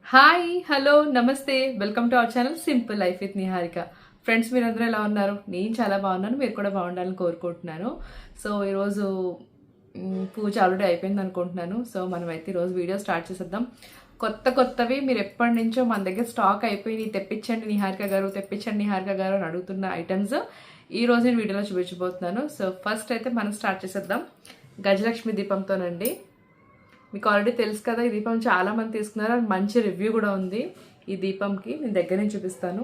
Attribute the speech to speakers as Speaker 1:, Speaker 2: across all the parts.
Speaker 1: Hi hello నమస్తే welcome to our channel simple life with Niharika. Friends, మీరందరూ ఎలా ఉన్నారు? నేను చాలా బాగున్నాను, మీరు కూడా బాగుండాలని కోరుకుంటున్నాను. సో ఈరోజు పూజ ఆల్రెడీ అయిపోయింది అనుకుంటున్నాను. సో మనమైతే ఈరోజు వీడియో స్టార్ట్ చేసేద్దాం. కొత్తవి మీరు ఎప్పటి నుంచో మన దగ్గర స్టాక్ అయిపోయి తెప్పించండి నిహారిక గారు అని అడుగుతున్న ఐటమ్స్ ఈ రోజు నేను వీడియోలో చూపించబోతున్నాను. సో ఫస్ట్ అయితే మనం స్టార్ట్ చేసేద్దాం గజలక్ష్మి దీపంతోనండి. మీకు ఆల్రెడీ తెలుసు కదా, ఈ దీపం చాలా మంది తీసుకున్నారు, మంచి రివ్యూ కూడా ఉంది. ఈ దీపంకి నేను దగ్గర నుంచి చూపిస్తాను.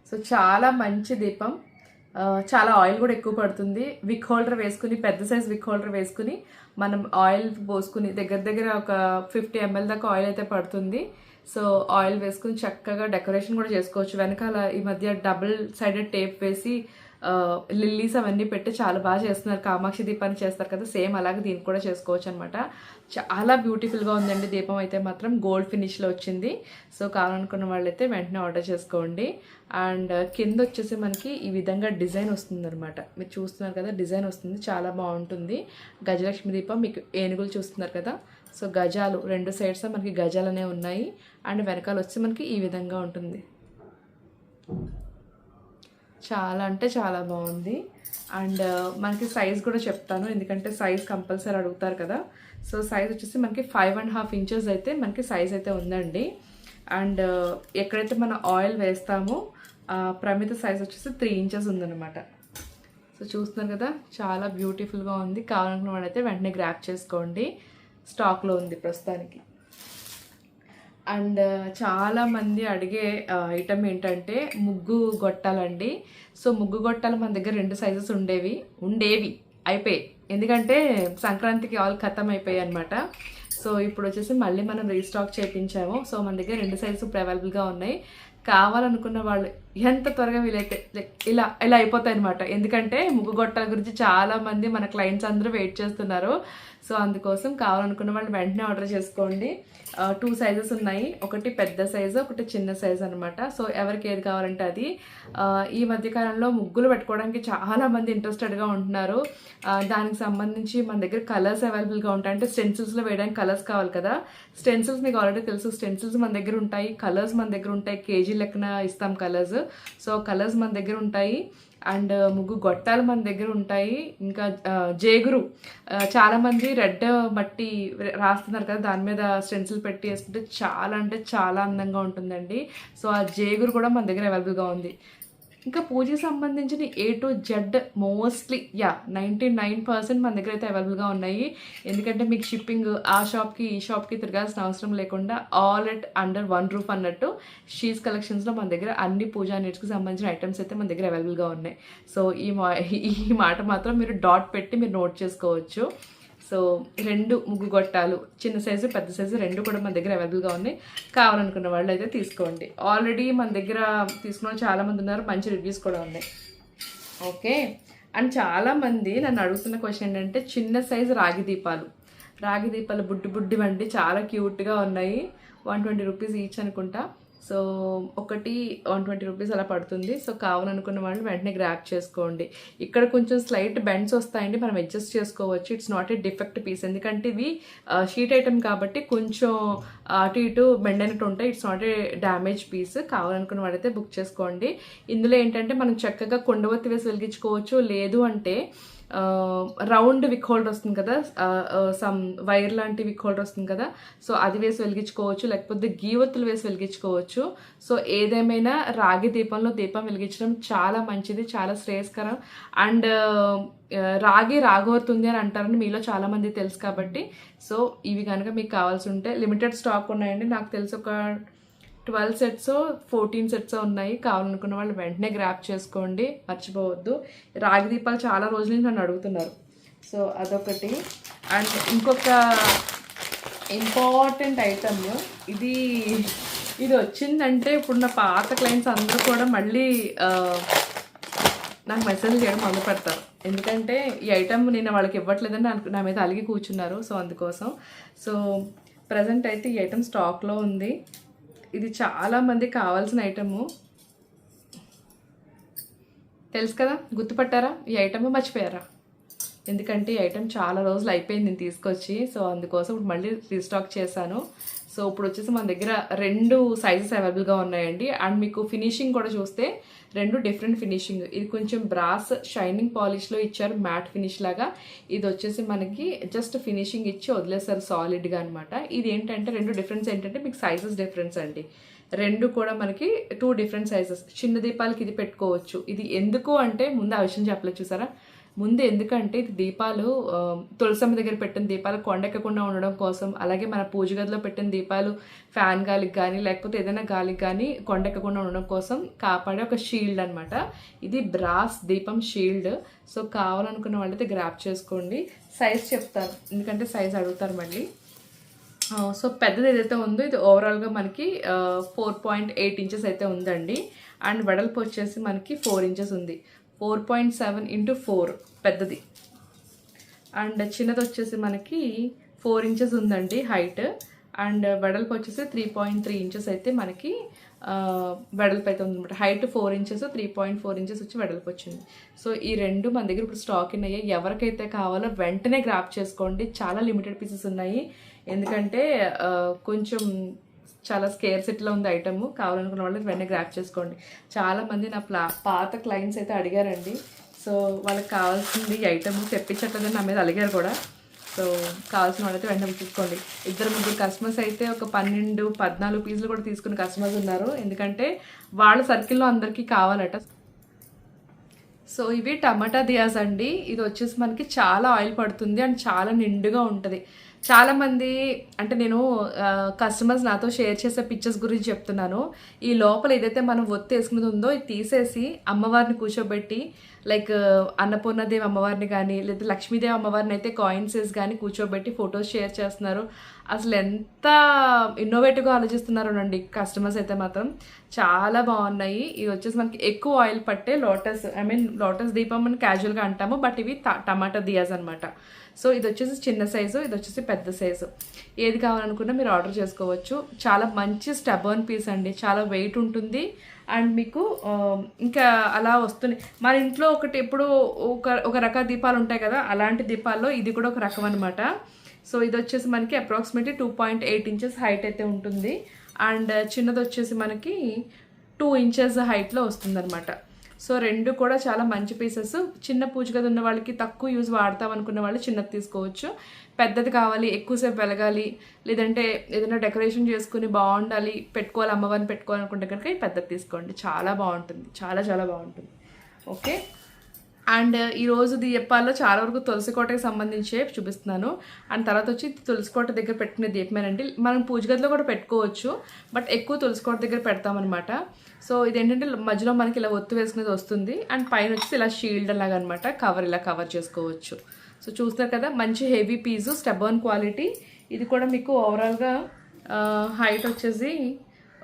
Speaker 1: సో చాలా మంచి దీపం, చాలా ఆయిల్ కూడా ఎక్కువ పడుతుంది. విక్ హోల్డర్ వేసుకుని, పెద్ద సైజ్ విక్ హోల్డర్ వేసుకుని మనం ఆయిల్ పోసుకుని దగ్గర ఒక 50 ml దాకా ఆయిల్ అయితే పడుతుంది. సో ఆయిల్ వేసుకుని చక్కగా డెకరేషన్ కూడా చేసుకోవచ్చు. వెనకాల ఈ మధ్య డబుల్ సైడెడ్ టేప్ వేసి లిల్లీస్ అవన్నీ పెట్టి చాలా బాగా చేస్తున్నారు. కామాక్షి దీపాన్ని చేస్తారు కదా, సేమ్ అలాగే దీన్ని కూడా చేసుకోవచ్చు అనమాట. చాలా బ్యూటిఫుల్గా ఉందండి దీపం అయితే మాత్రం. గోల్డ్ ఫినిష్లో వచ్చింది. సో కావాలనుకున్న వాళ్ళైతే వెంటనే ఆర్డర్ చేసుకోండి. అండ్ కింద వచ్చేసి మనకి ఈ విధంగా డిజైన్ వస్తుంది అనమాట. మీరు చూస్తున్నారు కదా, డిజైన్ వస్తుంది, చాలా బాగుంటుంది. గజలక్ష్మి దీపం మీకు ఏనుగులు చూస్తున్నారు కదా, సో గజాలు రెండు సైడ్స్ మనకి గజాలనే ఉన్నాయి. అండ్ వెనకాల వచ్చి మనకి ఈ విధంగా ఉంటుంది. చాలా అంటే చాలా బాగుంది. అండ్ మనకి సైజ్ కూడా చెప్తాను, ఎందుకంటే సైజ్ కంపల్సరీ అడుగుతారు కదా. సో సైజ్ వచ్చేసి మనకి 5.5 inches అయితే మనకి సైజ్ అయితే ఉందండి. అండ్ ఎక్కడైతే మనం ఆయిల్ వేస్తామో ప్రమిత సైజ్ వచ్చేసి 3 inches ఉందన్నమాట. సో చూస్తున్నారు కదా, చాలా బ్యూటిఫుల్గా ఉంది. కావాలనుకున్న వాళ్ళైతే వెంటనే గ్రాప్ చేసుకోండి, స్టాక్లో ఉంది ప్రస్తుతానికి. అండ్ చాలామంది అడిగే ఐటమ్ ఏంటంటే ముగ్గు గొట్టాలండి. సో ముగ్గు గొట్టాలు మన దగ్గర 2 sizes ఉండేవి అయిపోయాయి, ఎందుకంటే సంక్రాంతికి ఆల్ ఖతం అయిపోయాయి అనమాట. సో ఇప్పుడు వచ్చేసి మళ్ళీ మనం రీస్టాక్ చేయించాము. సో మన దగ్గర 2 sizes ఇప్పుడు అవైలబుల్గా ఉన్నాయి. కావాలనుకున్న వాళ్ళు ఎంత త్వరగా వీలైతే ఇలా అయిపోతాయి అనమాట. ఎందుకంటే ముగ్గు గొట్టాల గురించి చాలామంది మన క్లయింట్స్ అందరూ వెయిట్ చేస్తున్నారు. సో అందుకోసం కావాలనుకున్న వాళ్ళు వెంటనే ఆర్డర్ చేసుకోండి. 2 sizes ఉన్నాయి, ఒకటి పెద్ద సైజు, ఒకటి చిన్న సైజు అనమాట. సో ఎవరికి ఏది కావాలంటే అది. ఈ మధ్యకాలంలో ముగ్గులు పెట్టుకోవడానికి చాలామంది ఇంట్రెస్టెడ్గా ఉంటున్నారు. దానికి సంబంధించి మన దగ్గర కలర్స్ అవైలబుల్గా ఉంటాయి. అంటే స్టెన్సిల్స్లో వేయడానికి కలర్స్ కావాలి కదా. స్టెన్సిల్స్ మీకు ఆల్రెడీ తెలుసు, స్టెన్సిల్స్ మన దగ్గర ఉంటాయి, కలర్స్ మన దగ్గర ఉంటాయి, కేజీ లెక్కన ఇస్తాం కలర్స్. సో కలర్స్ మన దగ్గర ఉంటాయి. అండ్ ముగ్గు గొట్టాలు మన దగ్గర ఉంటాయి. ఇంకా జేగురు, చాలామంది రెడ్ మట్టి రాస్తున్నారు కదా, దాని మీద స్టెన్సిల్ పెట్టి వేసుకుంటే చాలా అంటే చాలా అందంగా ఉంటుందండి. సో ఆ జేగురు కూడా మన దగ్గర అవైలబుల్గా ఉంది. ఇంకా పూజకి సంబంధించిన A to Z మోస్ట్లీ 99% మన దగ్గర అయితే అవైలబుల్గా ఉన్నాయి. ఎందుకంటే మీకు షిప్పింగ్ ఆ షాప్కి ఈ షాప్కి తిరగాల్సిన అవసరం లేకుండా all at under one roof అన్నట్టు షీస్ కలెక్షన్స్లో మన దగ్గర అన్ని పూజా నీడ్స్కి సంబంధించిన ఐటమ్స్ అయితే మన దగ్గర అవైలబుల్గా ఉన్నాయి. సో ఈ మాట మాత్రం మీరు డాట్ పెట్టి మీరు నోట్ చేసుకోవచ్చు. సో 2 ముగ్గు గొట్టాలు, చిన్న సైజు పెద్ద సైజు 2 కూడా మన దగ్గర అవైలబుల్గా ఉన్నాయి. కావాలనుకున్న వాళ్ళు అయితే తీసుకోండి. ఆల్రెడీ మన దగ్గర తీసుకున్న చాలామంది ఉన్నారు, మంచి రివ్యూస్ కూడా ఉన్నాయి. ఓకే. అండ్ చాలామంది నన్ను అడుగుతున్న క్వశ్చన్ ఏంటంటే చిన్న సైజు రాగి దీపాలు బుడ్డివండి, చాలా క్యూట్గా ఉన్నాయి. 120 rupees ఈచ్ అనుకుంటా. సో ఒకటి 120 rupees అలా పడుతుంది. సో కావాలనుకున్న వాళ్ళు వెంటనే గ్రాప్ చేసుకోండి. ఇక్కడ కొంచెం స్లైట్ బెండ్స్ వస్తాయండి, మనం అడ్జస్ట్ చేసుకోవచ్చు. It's not a defect piece, ఎందుకంటే ఇవి షీట్ ఐటమ్ కాబట్టి కొంచెం అటు ఇటు బెండ్ అయినట్టు ఉంటాయి. It's not a damage piece. కావాలనుకున్న వాళ్ళైతే బుక్ చేసుకోండి. ఇందులో ఏంటంటే మనం చక్కగా కొండవత్తి వేసి వెలిగించుకోవచ్చు, లేదు అంటే రౌండ్ విక్ హోల్డర్ వస్తుంది కదా, సమ్ వైర్ లాంటి విక్ హోల్డర్ వస్తుంది కదా, సో అది వేసి వెలిగించుకోవచ్చు, లేకపోతే గీవత్తులు వేసి వెలిగించుకోవచ్చు. సో ఏదేమైనా రాగి దీపంలో దీపం వెలిగించడం చాలా మంచిది, చాలా శ్రేయస్కరం. అండ్ రాగవుతుంది అని అంటారని మీలో చాలామంది తెలుసు కాబట్టి, సో ఇవి కనుక మీకు కావాల్సి ఉంటే లిమిటెడ్ స్టాక్ ఉన్నాయండి. నాకు తెలిసి ఒక 12 sets 14 sets ఉన్నాయి. కావాలనుకున్న వాళ్ళు వెంటనే గ్రాప్ చేసుకోండి, మర్చిపోవద్దు. రాగి దీపాలు చాలా రోజుల నుంచి నన్ను అడుగుతున్నారు. సో అదొకటి. అండ్ ఇంకొక ఇంపార్టెంట్ ఐటమ్ ఇది వచ్చిందంటే ఇప్పుడు నా పాత క్లయింట్స్ అందరూ కూడా మళ్ళీ నాకు మెసేజ్ చేయడం మొదలు పెడతారు. ఎందుకంటే ఈ ఐటమ్ నేను వాళ్ళకి ఇవ్వట్లేదని నా మీద అలిగి కూర్చున్నారు. సో అందుకోసం సో ప్రజెంట్ అయితే ఈ ఐటమ్ స్టాక్లో ఉంది. ఇది చాలామంది కావాల్సిన ఐటము, తెలుసు కదా, గుర్తుపట్టారా? ఈ ఐటమ్ మర్చిపోయారా? ఎందుకంటే ఈ ఐటెం చాలా రోజులు అయిపోయింది నేను తీసుకొచ్చి. సో అందుకోసం ఇప్పుడు మళ్ళీ రీస్టాక్ చేశాను. సో ఇప్పుడు వచ్చేసి మన దగ్గర 2 సైజెస్ అవైలబుల్గా ఉన్నాయండి. అండ్ మీకు ఫినిషింగ్ కూడా చూస్తే 2 డిఫరెంట్ ఫినిషింగ్. ఇది కొంచెం బ్రాస్ షైనింగ్ పాలిష్లో ఇచ్చారు, మ్యాట్ ఫినిష్ లాగా. ఇది వచ్చేసి మనకి జస్ట్ ఫినిషింగ్ ఇచ్చి వదిలేసారు సాలిడ్గా అనమాట. ఇది ఏంటంటే 2 డిఫరెన్స్ ఏంటంటే మీకు సైజెస్ డిఫరెన్స్ అండి. 2 కూడా మనకి 2 డిఫరెంట్ సైజెస్. చిన్న దీపాలకి ఇది పెట్టుకోవచ్చు. ఇది ఎందుకు అంటే ముందు ఆ విషయం చెప్పలేదు చూసారా. ముందు ఎందుకంటే ఇది దీపాలు తులసమ్మ దగ్గర పెట్టిన దీపాలు కొండెక్కకుండా ఉండడం కోసం, అలాగే మన పూజ గదిలో పెట్టిన దీపాలు ఫ్యాన్ గాలికి కానీ లేకపోతే ఏదైనా గాలికి కానీ కొండెక్కకుండా ఉండడం కోసం కాపాడే ఒక షీల్డ్ అనమాట. ఇది బ్రాస్ దీపం షీల్డ్. సో కావాలనుకున్న వాళ్ళైతే గ్రాప్ చేసుకోండి. సైజ్ చెప్తాను ఎందుకంటే సైజ్ అడుగుతారు మళ్ళీ. సో పెద్దది ఏదైతే ఉందో ఇది ఓవరాల్గా మనకి 4.8 ఇంచెస్ అయితే ఉందండి. అండ్ వెడల్పు వచ్చేసి మనకి 4 ఇంచెస్ ఉంది. 4.7 × 4 పెద్దది. అండ్ చిన్నది వచ్చేసి మనకి 4 ఇంచెస్ ఉందండి హైట్. అండ్ వెడల్పు వచ్చేసి 3.3 ఇంచెస్ అయితే మనకి వెడల్పు అయితే ఉందన్నమాట. హైట్ 4 ఇంచెస్, 3.4 ఇంచెస్ వచ్చి వెడల్పు వచ్చింది. సో ఈ 2 మన దగ్గర ఇప్పుడు స్టాక్ అయ్యాయి. ఎవరికైతే కావాలో వెంటనే గ్రాప్ చేసుకోండి. చాలా లిమిటెడ్ పీసెస్ ఉన్నాయి. ఎందుకంటే కొంచెం చాలా స్కేర్ సెట్లో ఉంది ఐటమ్. కావాలనుకున్న వాళ్ళు వెంటనే గ్రాప్ చేసుకోండి. చాలామంది నా పాత క్లయింట్స్ అయితే అడిగారండి. సో వాళ్ళకి కావాల్సింది ఈ ఐటమ్ తెప్పించట్లేదని నా మీద అడిగారు కూడా. సో కావాల్సిన వాళ్ళైతే వెంటనే తీసుకోండి. 2-3 కస్టమర్స్ అయితే ఒక 12-14 పీసులు కూడా తీసుకున్న కస్టమర్స్ ఉన్నారు. ఎందుకంటే వాళ్ళ సర్కిల్లో అందరికీ కావాలట. సో ఇవి టమాటా దియాస్ అండి. ఇది వచ్చేసి మనకి చాలా ఆయిల్ పడుతుంది అండ్ చాలా నిండుగా ఉంటుంది. చాలామంది అంటే నేను కస్టమర్స్ నాతో షేర్ చేసే పిక్చర్స్ గురించి చెప్తున్నాను. ఈ లోపల ఏదైతే మనం ఒత్తి వేసుకున్నది ఉందో ఇది తీసేసి అమ్మవారిని కూర్చోబెట్టి లైక్ అన్నపూర్ణదేవి అమ్మవారిని కానీ లేదా లక్ష్మీదేవి అమ్మవారిని అయితే కాయిన్స్ వేసి కానీ కూర్చోబెట్టి ఫొటోస్ షేర్ చేస్తున్నారు. అసలు ఎంత ఇన్నోవేటివ్గా ఆలోచిస్తున్నారోనండి కస్టమర్స్ అయితే మాత్రం. చాలా బాగున్నాయి. ఇవి వచ్చేసి మనకి ఎక్కువ ఆయిల్ పట్టే లోటస్ దీపం అని క్యాజువల్గా అంటాము, బట్ ఇవి టమాటా దియాస్ అనమాట. సో ఇది వచ్చేసి చిన్న సైజు, ఇది వచ్చేసి పెద్ద సైజు. ఏది కావాలనుకున్నా మీరు ఆర్డర్ చేసుకోవచ్చు. చాలా మంచి స్టబర్న్ పీస్ అండి, చాలా వెయిట్ ఉంటుంది. అండ్ మీకు ఇంకా అలా వస్తుంది. మన ఇంట్లో ఒకటి ఎప్పుడు ఒక రకాల దీపాలు ఉంటాయి కదా, అలాంటి దీపాల్లో ఇది కూడా ఒక రకం అనమాట. సో ఇది వచ్చేసి మనకి అప్రాక్సిమేట్లీ 2.8 ఇంచెస్ హైట్ అయితే ఉంటుంది. అండ్ చిన్నది వచ్చేసి మనకి 2 ఇంచెస్ హైట్లో వస్తుంది అనమాట. సో 2 కూడా చాలా మంచి పీసెస్. చిన్న పూజ గది ఉన్న వాళ్ళకి, తక్కువ యూజ్ వాడతాం అనుకున్న వాళ్ళు చిన్నది తీసుకోవచ్చు. పెద్దది కావాలి, ఎక్కువసేపు వెలగాలి, లేదంటే ఏదైనా డెకరేషన్ చేసుకుని బాగుండాలి, పెట్టుకోవాలి, అమ్మవారిని పెట్టుకోవాలనుకుంటే కనుక ఈ పెద్దది తీసుకోండి. చాలా బాగుంటుంది, చాలా చాలా బాగుంటుంది. ఓకే. అండ్ ఈరోజు దీపాల్లో చాలా వరకు తులసికోటకి సంబంధించే చూపిస్తున్నాను. అండ్ తర్వాత వచ్చి తులసికోట దగ్గర పెట్టుకునే దీపమేనండి. మనం పూజ గదిలో కూడా పెట్టుకోవచ్చు, బట్ ఎక్కువ తులసికోట దగ్గర పెడతామన్నమాట. సో ఇదేంటంటే మధ్యలో మనకి ఇలా ఒత్తు వేసుకునేది వస్తుంది. అండ్ పైన వచ్చి ఇలా షీల్డ్ లాగా అనమాట, ఇలా కవర్ చేసుకోవచ్చు. సో చూస్తారు కదా, మంచి హెవీ పీసు, స్టెబర్న్ క్వాలిటీ. ఇది కూడా మీకు ఓవరాల్గా హైట్ వచ్చేసి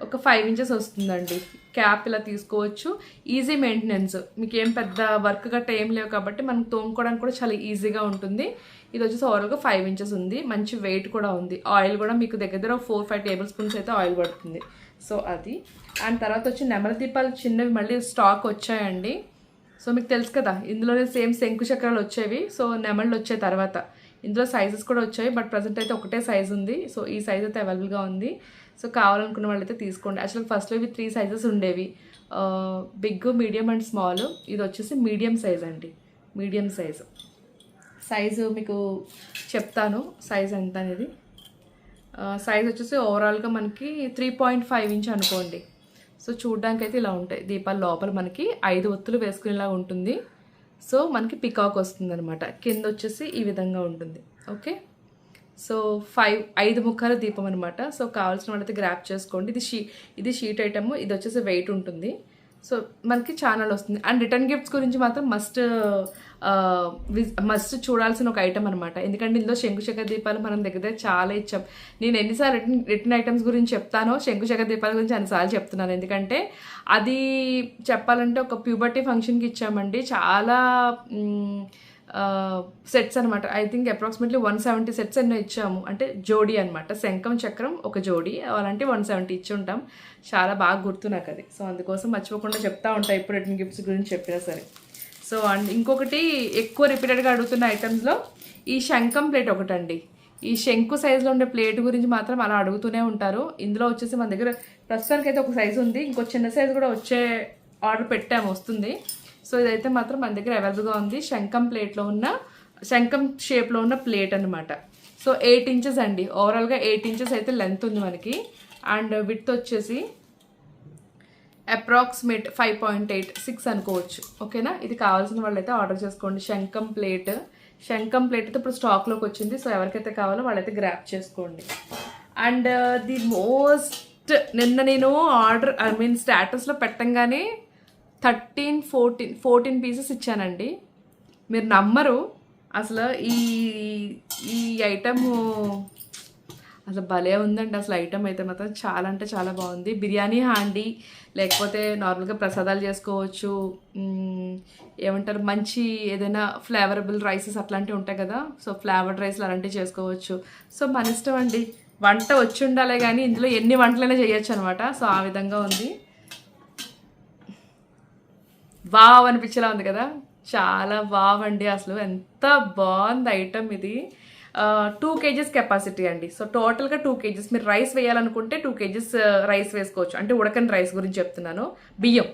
Speaker 1: ఒక 5 ఇంచెస్ వస్తుందండి. క్యాప్ ఇలా తీసుకోవచ్చు. ఈజీ మెయింటెనెన్స్, మీకు ఏం పెద్ద వర్క్ గట్ట ఏం లేవు కాబట్టి మనకు తోముకోవడానికి కూడా చాలా ఈజీగా ఉంటుంది. ఇది వచ్చేసి ఓవరాల్గా 5 ఇంచెస్ ఉంది. మంచి వెయిట్ కూడా ఉంది. ఆయిల్ కూడా మీకు దగ్గర 4-5 టేబుల్ స్పూన్స్ అయితే ఆయిల్ పడుతుంది. సో అది. అండ్ తర్వాత వచ్చి నెమలి దీపాలు చిన్నవి మళ్ళీ స్టాక్ వచ్చాయండి. సో మీకు తెలుసు కదా, ఇందులోనే సేమ్ శంకు చక్రాలు వచ్చేవి. సో నెమళ్ళు వచ్చే తర్వాత ఇందులో సైజెస్ కూడా వచ్చాయి, బట్ ప్రజెంట్ అయితే ఒకటే సైజ్ ఉంది. సో ఈ సైజ్ అయితే అవైలబుల్గా ఉంది. సో కావాలనుకున్న వాళ్ళైతే తీసుకోండి. యాక్చువల్గా ఫస్ట్లో ఇవి 3 సైజెస్ ఉండేవి, బిగ్, మీడియం అండ్ స్మాల్. ఇది వచ్చేసి మీడియం సైజ్ అండి, మీడియం సైజు మీకు చెప్తాను సైజ్ ఎంత అనేది. సైజ్ వచ్చేసి ఓవరాల్గా మనకి 3.5 ఇంచ్ అనుకోండి. సో చూడ్డానికి అయితే ఇలా ఉంటాయి దీపాల లోపల మనకి 5 ఒత్తులు వేసుకునేలా ఉంటుంది. సో మనకి పికాక్ వస్తుంది అనమాట. కింద వచ్చేసి ఈ విధంగా ఉంటుంది. ఓకే. సో 5 ముక్కల దీపం అనమాట. సో కావాల్సిన వాళ్ళైతే గ్రాప్ చేసుకోండి. ఇది షీట్ ఐటమ్. ఇది వచ్చేసి వెయిట్ ఉంటుంది. సో మనకి ఛానల్ వస్తుంది. అండ్ రిటర్న్ గిఫ్ట్స్ గురించి మాత్రం మస్ట్ చూడాల్సిన ఒక ఐటమ్ అనమాట. ఎందుకంటే ఇందులో శంకుచక్ర దీపాలు మనం దగ్గర చాలా ఇచ్చాం. నేను ఎన్నిసార్లు రిటర్న్ ఐటమ్స్ గురించి చెప్తానో శంకుచక్ర దీపాల గురించి అన్నిసార్లు చెప్తున్నాను. ఎందుకంటే అది చెప్పాలంటే ఒక ప్యూబర్టీ ఫంక్షన్కి ఇచ్చామండి. చాలా సెట్స్ అనమాట. ఐ థింక్ అప్రాక్సిమేట్లీ 170 సెట్స్ ఎన్నో ఇచ్చాము. అంటే జోడీ అనమాట, శంఖం చక్రం ఒక జోడీ, అలాంటి 170 ఇచ్చి ఉంటాం. చాలా బాగా గుర్తు నాకు అది. సో అందుకోసం మర్చిపోకుండా చెప్తా ఉంటాను ఇప్పుడు రిటర్న్ గిఫ్ట్స్ గురించి చెప్పినా సరే. సో అండ్ ఇంకొకటి ఎక్కువ రిపీటెడ్గా అడుగుతున్న ఐటమ్స్లో ఈ శంఖం ప్లేట్ ఒకటండి. ఈ శంకు సైజులో ఉండే ప్లేట్ గురించి మాత్రం అలా అడుగుతూనే ఉంటారు. ఇందులో వచ్చేసి మన దగ్గర ప్రస్తుతానికి అయితే ఒక సైజు ఉంది, ఇంకో చిన్న సైజు కూడా వచ్చే ఆర్డర్ పెట్టాము, వస్తుంది. సో ఇదైతే మాత్రం మన దగ్గర అవైలబుల్గా ఉంది. శంఖం ప్లేట్లో ఉన్న శంఖం షేప్లో ఉన్న ప్లేట్ అనమాట. సో 8 ఇంచెస్ అండి, ఓవరాల్గా 8 ఇంచెస్ అయితే లెంత్ ఉంది మనకి. అండ్ విడ్త్ వచ్చేసి అప్రాక్సిమేట్ 5.8 6 అనుకోవచ్చు. ఓకేనా, ఇది కావాల్సిన వాళ్ళైతే ఆర్డర్ చేసుకోండి. శంఖం ప్లేట్ అయితే ఇప్పుడు స్టాక్లోకి వచ్చింది. సో ఎవరికైతే కావాలో వాళ్ళైతే గ్రాప్ చేసుకోండి. అండ్ ది మోస్ట్ నిన్న నేను ఆర్డర్ స్టేటస్లో పెట్టంగానే 14 పీసెస్ ఇచ్చానండి. మీరు నమ్మరు, అసలు ఈ ఐటమ్ అసలు భలే ఉందండి. అసలు ఐటమ్ అయితే మాత్రం చాలా అంటే చాలా బాగుంది. బిర్యానీ హ్యాండీ, లేకపోతే నార్మల్గా ప్రసాదాలు చేసుకోవచ్చు, ఏమంటారు మంచి ఏదైనా ఫ్లేవరబుల్ రైసెస్ అట్లాంటివి ఉంటాయి కదా, సో ఫ్లేవర్డ్ రైస్లు అలాంటివి చేసుకోవచ్చు. సో మన ఇష్టం అండి, వంట వచ్చి ఉండాలి కానీ ఇందులో ఎన్ని వంటలైనా చేయొచ్చు అనమాట. సో ఆ విధంగా ఉంది. వావ్ అనిపించేలా ఉంది కదా, చాలా వావ్ అండి. అసలు ఎంత బాగుంది ఐటమ్ ఇది. 2 kgs కెపాసిటీ అండి. సో టోటల్గా 2 kgs. మీరు రైస్ వేయాలనుకుంటే 2 kgs రైస్ వేసుకోవచ్చు. అంటే ఉడకని రైస్ గురించి చెప్తున్నాను. బియ్యం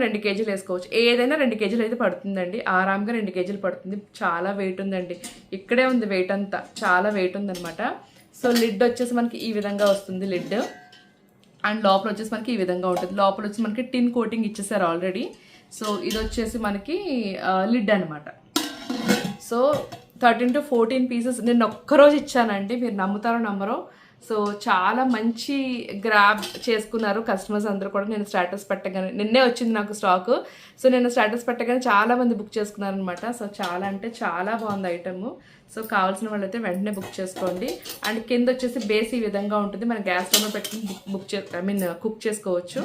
Speaker 1: 2 kgలు వేసుకోవచ్చు. ఏదైనా 2 kgలు అయితే పడుతుందండి, ఆరాంగా 2 kgలు పడుతుంది. చాలా వెయిట్ ఉందండి, ఇక్కడే ఉంది వెయిట్ అంతా, చాలా వెయిట్ ఉందనమాట. సో లిడ్ వచ్చేసి మనకి ఈ విధంగా వస్తుంది లిడ్. అండ్ లోపల వచ్చేసి మనకి ఈ విధంగా ఉంటుంది. లోపల వచ్చి మనకి టిన్ కోటింగ్ ఇచ్చేసారు ఆల్రెడీ. సో ఇది వచ్చేసి మనకి లిడ్ అనమాట. సో 13 to 14 పీసెస్ నేను ఒక్కరోజు ఇచ్చానండి, మీరు నమ్ముతారో నమ్మరో. సో చాలా మంచి గ్రాబ్ చేసుకున్నారు కస్టమర్స్ అందరూ కూడా. నేను స్టేటస్ పెట్టగానే, నిన్నే వచ్చింది నాకు స్టాక్. సో నేను స్టేటస్ పెట్టగానే చాలా మంది బుక్ చేసుకున్నారు అనమాట. సో చాలా అంటే చాలా బాగుంది ఐటమ్. సో కావాల్సిన వాళ్ళైతే వెంటనే బుక్ చేసుకోండి. అండ్ కింద వచ్చేసి బేస్ ఈ విధంగా ఉంటుంది, మన గ్యాస్ స్టవ్లో పెట్టుకుని కుక్ చేసుకోవచ్చు.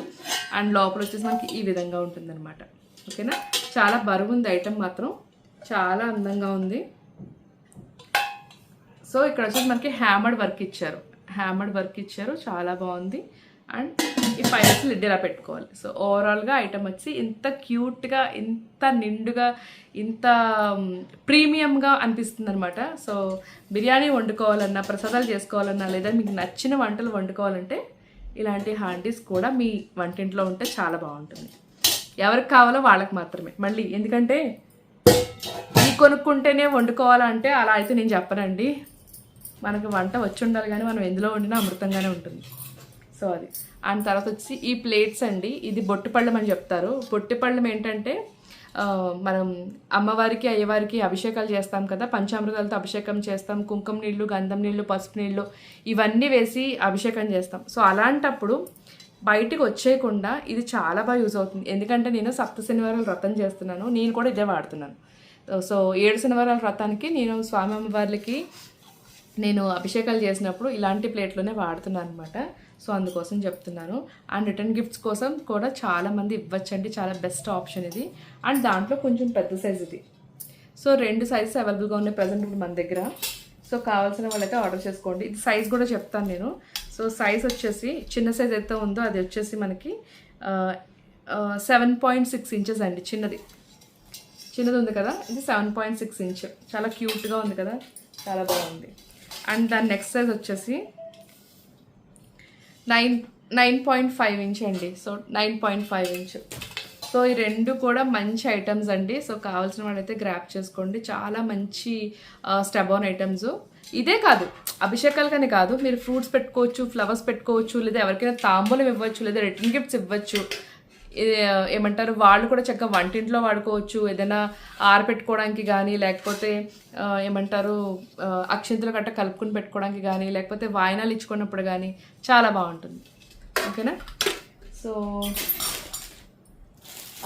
Speaker 1: అండ్ లోపల వచ్చేసి మనకి ఈ విధంగా ఉంటుంది అనమాట. ఓకేనా, చాలా బరువు ఉంది ఐటమ్ మాత్రం, చాలా అందంగా ఉంది. సో ఇక్కడ వచ్చేసి మనకి హ్యామర్డ్ వర్క్ ఇచ్చారు, చాలా బాగుంది. అండ్ ఈ పైన లిడ్ ఇలా పెట్టుకోవాలి. సో ఓవరాల్గా ఐటమ్ వచ్చి ఇంత క్యూట్గా, ఇంత నిండుగా, ఇంత ప్రీమియంగా అనిపిస్తుంది అనమాట. సో బిర్యానీ వండుకోవాలన్నా, ప్రసాదాలు చేసుకోవాలన్నా, లేదా మీకు నచ్చిన వంటలు వండుకోవాలంటే ఇలాంటి హ్యాండీస్ కూడా మీ వంటింట్లో ఉంటే చాలా బాగుంటుంది. ఎవరికి కావాలో వాళ్ళకి మాత్రమే. మళ్ళీ ఎందుకంటే ఈ కొనుక్కుంటేనే వండుకోవాలంటే అలా అయితే నేను చెప్పనండి. మనకు వంట వచ్చి ఉండాలి కానీ మనం ఎందులో వండినా అమృతంగానే ఉంటుంది. సో అది. అండ్ తర్వాత వచ్చి ఈ ప్లేట్స్ అండి, ఇది బొట్టుపళ్ళం అని చెప్తారు. బొట్టుపళ్ళం ఏంటంటే మనం అమ్మవారికి అయ్యవారికి అభిషేకాలు చేస్తాం కదా, పంచామృతాలతో అభిషేకం చేస్తాం, కుంకుమ నీళ్ళు, గంధం నీళ్ళు, పసుపు నీళ్ళు ఇవన్నీ వేసి అభిషేకం చేస్తాం. సో అలాంటప్పుడు బయటికి వచ్చేయకుండా ఇది చాలా బాగా యూజ్ అవుతుంది. ఎందుకంటే నేను 7 శనివారాలు వ్రతం చేస్తున్నాను, నేను కూడా ఇదే వాడుతున్నాను. సో 7 శనివారాల వ్రతానికి నేను స్వామి అమ్మవార్లకి నేను అభిషేకాలు చేసినప్పుడు ఇలాంటి ప్లేట్లోనే వాడుతున్నాను అనమాట. సో అందుకోసం చెప్తున్నాను. అండ్ రిటర్న్ గిఫ్ట్స్ కోసం కూడా చాలామంది ఇవ్వచ్చండి, చాలా బెస్ట్ ఆప్షన్ ఇది. అండ్ దాంట్లో కొంచెం పెద్ద సైజ్ ఇది. సో 2 సైజెస్ అవైలబుల్గా ఉన్నాయి ప్రజెంట్ ఇప్పుడు మన దగ్గర. సో కావాల్సిన వాళ్ళైతే ఆర్డర్ చేసుకోండి. ఇది సైజ్ కూడా చెప్తాను నేను. సో సైజ్ వచ్చేసి చిన్న సైజ్ అయితే ఉందో అది వచ్చేసి మనకి 7.6 ఇంచెస్ అండి. చిన్నది ఉంది కదా, ఇది 7.6 ఇంచ్. చాలా క్యూట్గా ఉంది కదా, చాలా బాగుంది. అండ్ దాని నెక్స్ట్ సైజ్ వచ్చేసి 9.5 ఇంచ్ అండి. So 9.5 inch. సో ఈ 2 కూడా మంచి ఐటమ్స్ అండి. సో కావాల్సిన వాళ్ళైతే గ్రాప్ చేసుకోండి. చాలా మంచి స్టెబోన్ ఐటమ్స్. ఇదే కాదు, అభిషేకాలకనే కాదు, మీరు ఫ్రూట్స్ పెట్టుకోవచ్చు, ఫ్లవర్స్ పెట్టుకోవచ్చు, లేదా ఎవరికైనా తాంబూలం ఇవ్వచ్చు, లేదా రిటర్న్ గిఫ్ట్స్ ఇవ్వచ్చు. ఏమంటారు, వాళ్ళు కూడా చక్కగా వంటింట్లో వాడుకోవచ్చు. ఏదైనా ఆరపెట్టుకోవడానికి కానీ, లేకపోతే ఏమంటారు అక్షింతలు గట్ట కలుపుకుని పెట్టుకోవడానికి కానీ, లేకపోతే వాయినాలు ఇచ్చుకున్నప్పుడు కానీ చాలా బాగుంటుంది. ఓకేనా. సో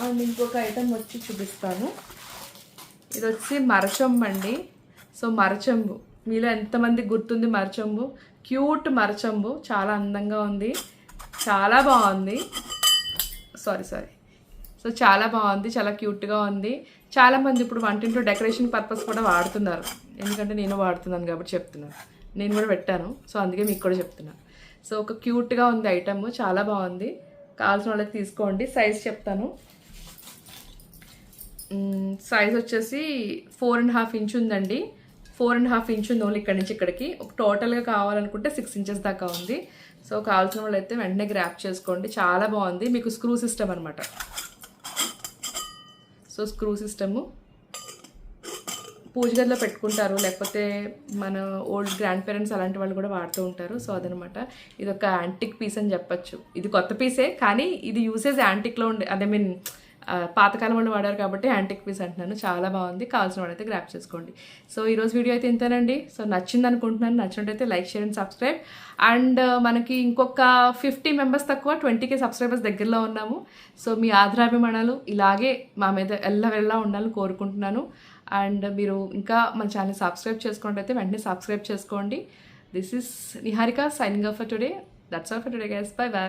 Speaker 1: అండ్ ఇంకొక ఐటమ్ వచ్చి చూపిస్తాను. ఇది వచ్చి మరచంబు అండి. సో మరచంబు మీలో ఎంతమందికి గుర్తుంది? మరచంబు, క్యూట్ మరచంబు, చాలా అందంగా ఉంది, చాలా బాగుంది. సారీ సో చాలా బాగుంది, చాలా క్యూట్గా ఉంది. చాలామంది ఇప్పుడు వంటింట్లో డెకరేషన్ పర్పస్ కూడా వాడుతున్నారు. ఎందుకంటే నేను వాడుతున్నాను కాబట్టి చెప్తున్నాను, నేను కూడా పెట్టాను. సో అందుకే మీకు కూడా చెప్తున్నాను. సో ఒక క్యూట్గా ఉంది ఐటమ్, చాలా బాగుంది. కావాల్సిన వాళ్ళకి తీసుకోండి. సైజ్ చెప్తాను. సైజ్ వచ్చేసి 4.5 ఇంచ్ ఉందండి. 4.5 ఇంచ్ ఉంది ఓన్లీ ఇక్కడి నుంచి ఇక్కడికి. ఒక టోటల్గా కావాలనుకుంటే 6 ఇంచెస్ దాకా ఉంది. సో కావాల్సిన వాళ్ళు అయితే వెంటనే గ్రాప్ చేసుకోండి. చాలా బాగుంది. మీకు స్క్రూ సిస్టమ్ అనమాట. సో స్క్రూ సిస్టము పూజ గదిలో పెట్టుకుంటారు, లేకపోతే మన ఓల్డ్ గ్రాండ్ పేరెంట్స్ అలాంటి వాళ్ళు కూడా వాడుతూ ఉంటారు. సో అదనమాట. ఇది ఒక యాంటిక్ పీస్ అని చెప్పొచ్చు. ఇది కొత్త పీసే, కానీ ఇది యూసేజ్ యాంటిక్లో ఉండే, అదే మీన్ పాతకాలం వాళ్ళు వాడారు కాబట్టి యాంటిక్ పీస్ అంటున్నాను. చాలా బాగుంది. కావాల్సిన వాడైతే గ్రాప్ చేసుకోండి. సో ఈరోజు వీడియో అయితే ఇంతేనండి. సో నచ్చింది అనుకుంటున్నాను. నచ్చినట్టయితే like, share and subscribe. And మనకి ఇంకొక 50 మెంబర్స్ తక్కువ 20K సబ్స్క్రైబర్స్ దగ్గరలో ఉన్నాము. సో మీ ఆదరాభిమానాలు ఇలాగే మా మీద ఎల్లవెల్లా ఉండాలని కోరుకుంటున్నాను. అండ్ మీరు ఇంకా మన ఛానల్ సబ్స్క్రైబ్ చేసుకున్నట్టయితే వెంటనే సబ్స్క్రైబ్ చేసుకోండి. This is Niharika signing off for today. That's all for today guys. By by.